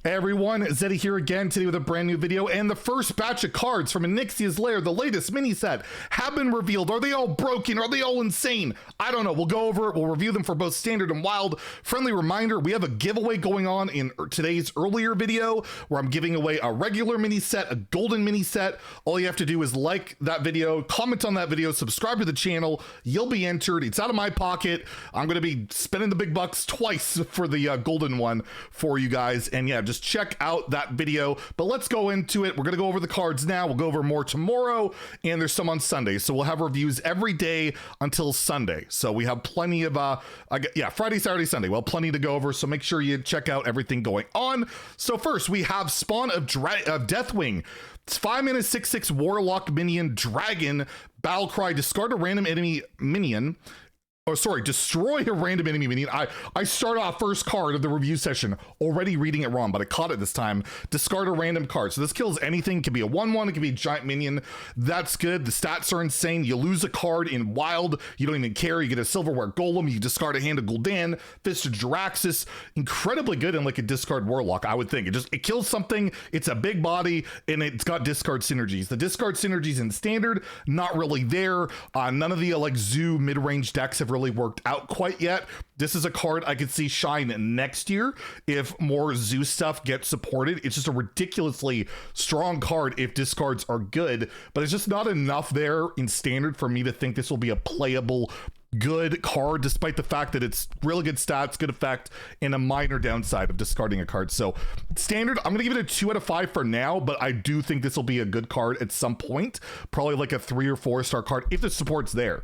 Hey everyone, Zeddy here again today with a brand new video, and the first batch of cards from Onyxia's Lair, the latest mini set, have been revealed. Are they all broken? Are they all insane? I don't know. We'll go over it. We'll review them for both standard and wild. Friendly reminder, we have a giveaway going on in today's earlier video where I'm giving away a regular mini set, a golden mini set. All you have to do is like that video, comment on that video, subscribe to the channel. You'll be entered. It's out of my pocket. I'm going to be spending the big bucks twice for the golden one for you guys. And yeah, just check out that video, but let's go into it. We're gonna go over the cards now. We'll go over more tomorrow, and there's some on Sunday, so we'll have reviews every day until Sunday. So we have plenty of Friday, Saturday, Sunday. Well, plenty to go over, so make sure you check out everything going on. So first we have Spawn of Deathwing. It's 5-mana 6/6 Warlock minion dragon. Battle cry: discard a random enemy minion. Oh, sorry, destroy a random enemy minion. I started off first card of the review session already reading it wrong, but I caught it this time. Discard a random card. So this kills anything. It can be a 1/1, it can be a giant minion. That's good. The stats are insane. You lose a card in wild, you don't even care. You get a silverware golem, you discard a hand of Gul'dan, Fist of Jaraxxus. Incredibly good in like a discard warlock, I would think. It kills something, it's a big body, and it's got discard synergies. The discard synergies in standard, not really there. None of the like zoo mid-range decks have really worked out quite yet. This is a card I could see shine next year if more zoo stuff gets supported. It's just a ridiculously strong card if discards are good, but it's just not enough there in standard for me to think this will be a playable good card, despite the fact that it's really good stats, good effect, and a minor downside of discarding a card. So standard, I'm gonna give it a 2 out of 5 for now, but I do think this will be a good card at some point, probably like a 3 or 4 star card if the support's there.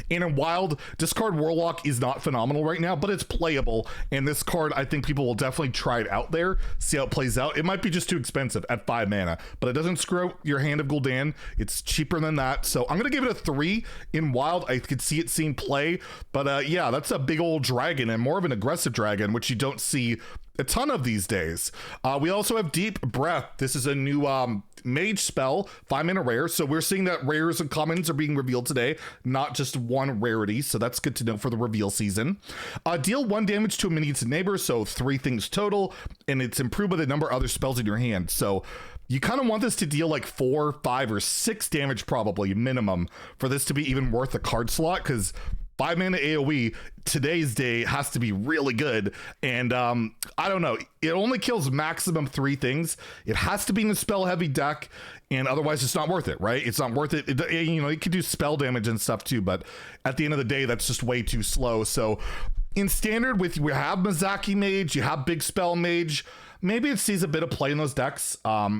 And in wild, discard warlock is not phenomenal right now, but it's playable, and this card I think people will definitely try it out there, see how it plays out. It might be just too expensive at 5 mana, but it doesn't screw up your hand of Gul'dan. It's cheaper than that, so I'm gonna give it a 3 in wild. I could see it seeing play, but yeah, that's a big old dragon, and more of an aggressive dragon, which you don't see a ton of these days. We also have Deep Breath. This is a new mage spell, 5-mana rare, so we're seeing that rares and commons are being revealed today, not just one rarity, so that's good to know for the reveal season. Deal 1 damage to a minion's neighbor, so 3 things total, and it's improved by the number of other spells in your hand. So you kind of want this to deal like 4, 5, or 6 damage probably minimum for this to be even worth a card slot, because 5-mana AoE today's day has to be really good, and I don't know, it only kills maximum 3 things. It has to be in a spell heavy deck, and otherwise it's not worth it, right? It's not worth it. You know, it could do spell damage and stuff too, but at the end of the day, that's just way too slow. So in standard, we have Mizaki Mage, you have Big Spell Mage. Maybe it sees a bit of play in those decks.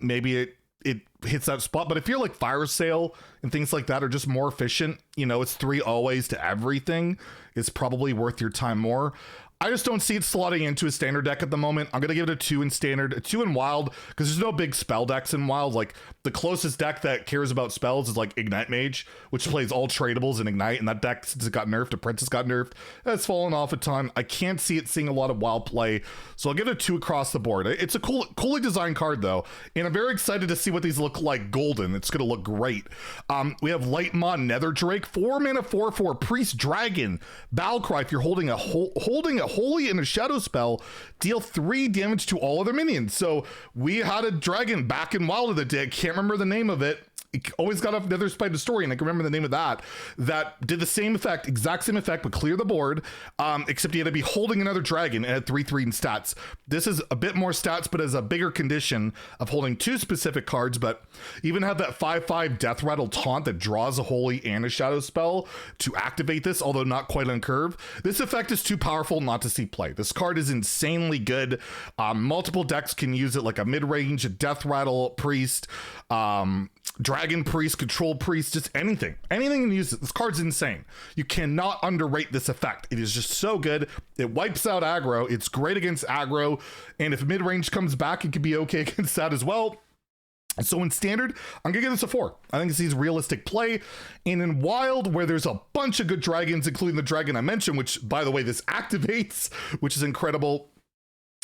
Maybe it hits that spot, but if you're like Fire Sale and things like that are just more efficient, you know, it's 3 always to everything, it's probably worth your time more. I just don't see it slotting into a standard deck at the moment. I'm gonna give it a 2 in standard, a 2 in wild, because there's no big spell decks in wild. Like the closest deck that cares about spells is like Ignite Mage, which plays all tradables in Ignite, and that deck, since it got nerfed, a Princess got nerfed, that's fallen off a ton. I can't see it seeing a lot of wild play, so I'll give it a 2 across the board. It's a coolly designed card though, and I'm very excited to see what these look like golden. It's gonna look great. We have Lightmaw Nether Drake, 4-mana 4/4 Priest Dragon. Battle cry: if you're holding a holy and a shadow spell, deal 3 damage to all other minions. So we had a dragon back in wild of the day. I can't remember the name of it. It always got off Nether Spider Story, and I can remember the name of that did the same effect, exact same effect, but clear the board, except you had to be holding another dragon and had 3/3 in stats. This is a bit more stats, but has a bigger condition of holding 2 specific cards, but even have that 5/5 Death Rattle Taunt that draws a holy and a shadow spell to activate this, although not quite on curve. This effect is too powerful not to see play. This card is insanely good. Multiple decks can use it, like a mid-range, a Death Rattle Priest, Dragon Priest, Control Priest, just anything can use it. This card's insane. You cannot underrate this effect. It is just so good. It wipes out aggro. It's great against aggro, and if mid-range comes back, it could be okay against that as well. So in standard, I'm gonna give this a 4. I think it sees realistic play. And in wild, where there's a bunch of good dragons, including the dragon I mentioned, which by the way, this activates, which is incredible,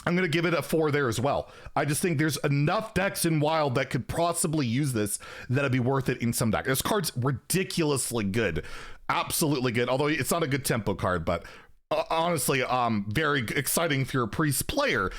I'm going to give it a 4 there as well. I just think there's enough decks in wild that could possibly use this that'd be worth it in some deck. This card's ridiculously good. Absolutely good. Although it's not a good tempo card, but honestly, very exciting if you're a priest player.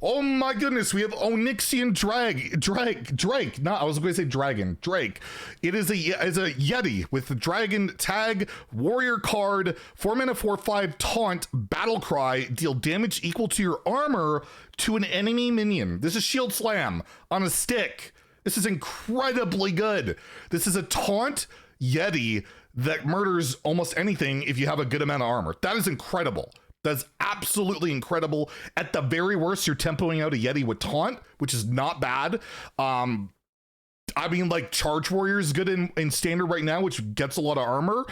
Oh my goodness, we have Onyxian Drake. No, I was going to say dragon. Drake. It is a Yeti with the dragon tag, warrior card, 4 mana, 4/5 taunt, battle cry, deal damage equal to your armor to an enemy minion. This is shield slam on a stick. This is incredibly good. This is a taunt Yeti that murders almost anything if you have a good amount of armor. That is incredible. That's absolutely incredible. At the very worst, you're tempoing out a Yeti with taunt, which is not bad. I mean, like, Charge Warrior is good in standard right now, which gets a lot of armor.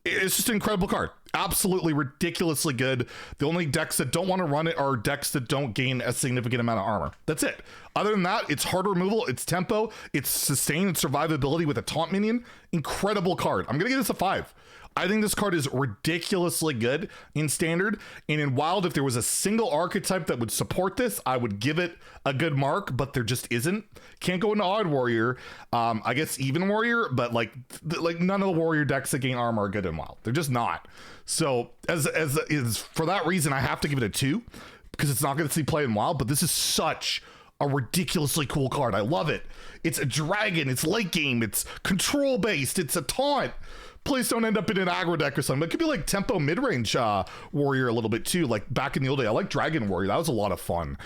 It's just an incredible card. Absolutely ridiculously good. The only decks that don't want to run it are decks that don't gain a significant amount of armor. That's it. Other than that, it's hard removal, it's tempo, it's sustain and survivability with a taunt minion. Incredible card. I'm going to give this a 5. I think this card is ridiculously good in standard, and in wild, if there was a single archetype that would support this, I would give it a good mark, but there just isn't. Can't go into odd warrior. I guess even warrior, but like none of the warrior decks that gain armor are good in wild. They're just not. So as for that reason, I have to give it a 2 because it's not going to see play in wild. But this is such a ridiculously cool card. I love it. It's a dragon. It's late game. It's control based. It's a taunt. Please don't end up in an aggro deck or something. It could be like tempo mid-range warrior a little bit too. Like back in the old day, I like Dragon Warrior. That was a lot of fun.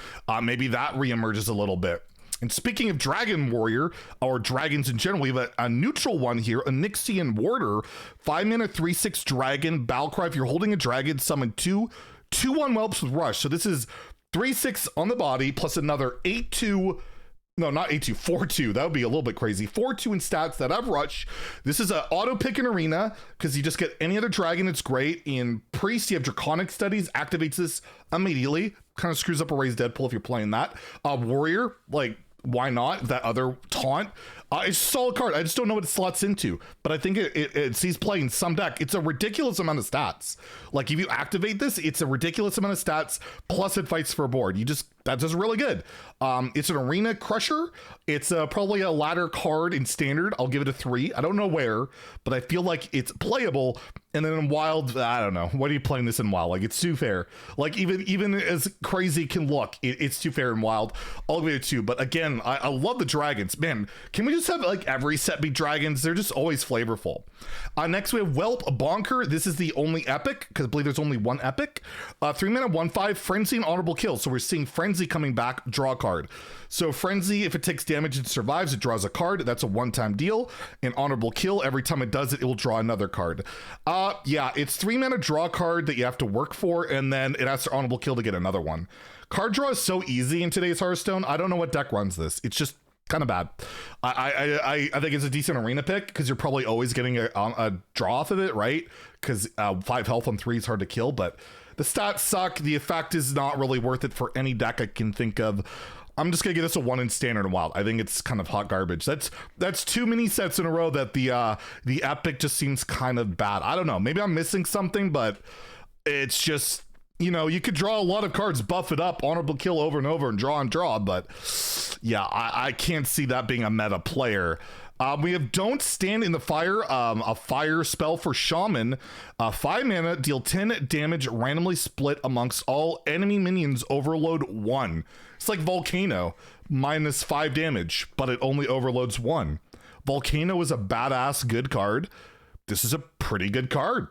Maybe that reemerges a little bit. And speaking of Dragon Warrior, or dragons in general, we have a neutral one here, Onyxian Warder, 5 mana, 3/6 dragon, battle cry. If you're holding a dragon, summon 2/1 whelps with rush. So this is 3/6 on the body, plus another 8/2. No, not 8/2, 4/2. That would be a little bit crazy. 4/2 in stats that have rush. This is an auto pick in arena because you just get any other dragon. It's great. In priest, you have draconic studies, activates this immediately. Kind of screws up a raised Deadpool if you're playing that. Warrior, like, why not? That other taunt. It's a solid card. I just don't know what it slots into, but I think it sees play in some deck. It's a ridiculous amount of stats. Like if you activate this, it's a ridiculous amount of stats. Plus it fights for a board. That's just really good. It's an arena crusher. It's probably a ladder card in standard. I'll give it a 3. I don't know where, but I feel like it's playable. And then in wild, I don't know. What are you playing this in wild? Like it's too fair. Like even as crazy can look, it's too fair in wild. I'll give it a 2. But again, I love the dragons. Man, can we just have like every set be dragons? They're just always flavorful. Next we have Whelp, a Bonker. This is the only epic because I believe there's only one epic. 3 mana, 1/5 Frenzy and Honorable Kill. So we're seeing Frenzy coming back, draw a card. So Frenzy, if it takes damage and survives, it draws a card. That's a one-time deal. And Honorable Kill, every time it does it, it will draw another card. Yeah, it's 3 mana, draw a card that you have to work for, and then it has to Honorable Kill to get another one. Card draw is so easy in today's Hearthstone. I don't know what deck runs this. It's just kind of bad. I think it's a decent arena pick because you're probably always getting a draw off of it, right? Because 5 health on 3 is hard to kill, but the stats suck. The effect is not really worth it for any deck I can think of. I'm just gonna give this a 1 in standard and wild. I think it's kind of hot garbage. That's too many sets in a row that the epic just seems kind of bad. I don't know. Maybe I'm missing something, but it's just, you know, you could draw a lot of cards, buff it up, Honorable Kill over and over, and draw, but yeah, I can't see that being a meta player. We have Don't Stand in the Fire, a fire spell for Shaman. 5 mana, deal 10 damage, randomly split amongst all enemy minions, overload 1. It's like Volcano, minus 5 damage, but it only overloads 1. Volcano is a badass good card. This is a pretty good card.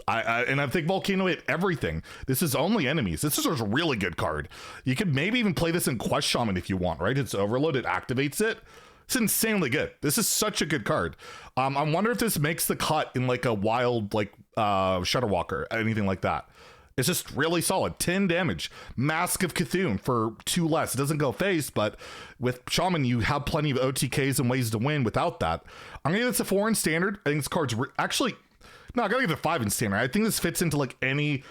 And I think Volcano hit everything. This is only enemies. This is a really good card. You could maybe even play this in Quest Shaman if you want, right? It's overload, it activates it. It's insanely good. This is such a good card. I wonder if this makes the cut in like a wild, like Shudderwalker, anything like that. It's just really solid. 10 damage. Mask of Cthulhu for 2 less. It doesn't go face, but with Shaman, you have plenty of OTKs and ways to win without that. I'm going to give this a 4 in standard. I think this card's actually... No, I got to give it a 5 in standard. I think this fits into like any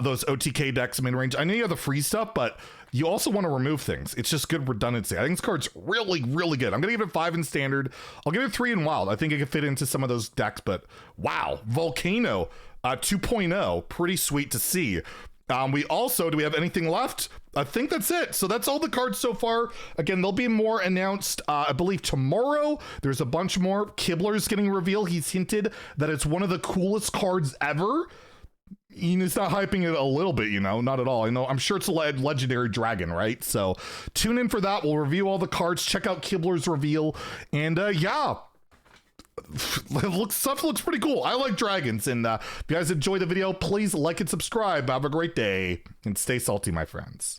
those OTK decks mid-range. I know you have the free stuff, but you also want to remove things. It's just good redundancy. I think this card's really, really good. I'm going to give it 5 in standard. I'll give it 3 in wild. I think it could fit into some of those decks, but wow. Volcano 2.0. Pretty sweet to see. We also, do we have anything left? I think that's it. So that's all the cards so far. Again, there'll be more announced, I believe tomorrow. There's a bunch more. Kibler's getting revealed. He's hinted that it's one of the coolest cards ever. It's not hyping it a little bit, not at all. I'm sure it's a legendary dragon, right? So tune in for that. We'll review all the cards, check out Kibler's reveal, and yeah. Stuff looks pretty cool. I like dragons, and if you guys enjoyed the video, please like and subscribe. Have a great day, and stay salty, my friends.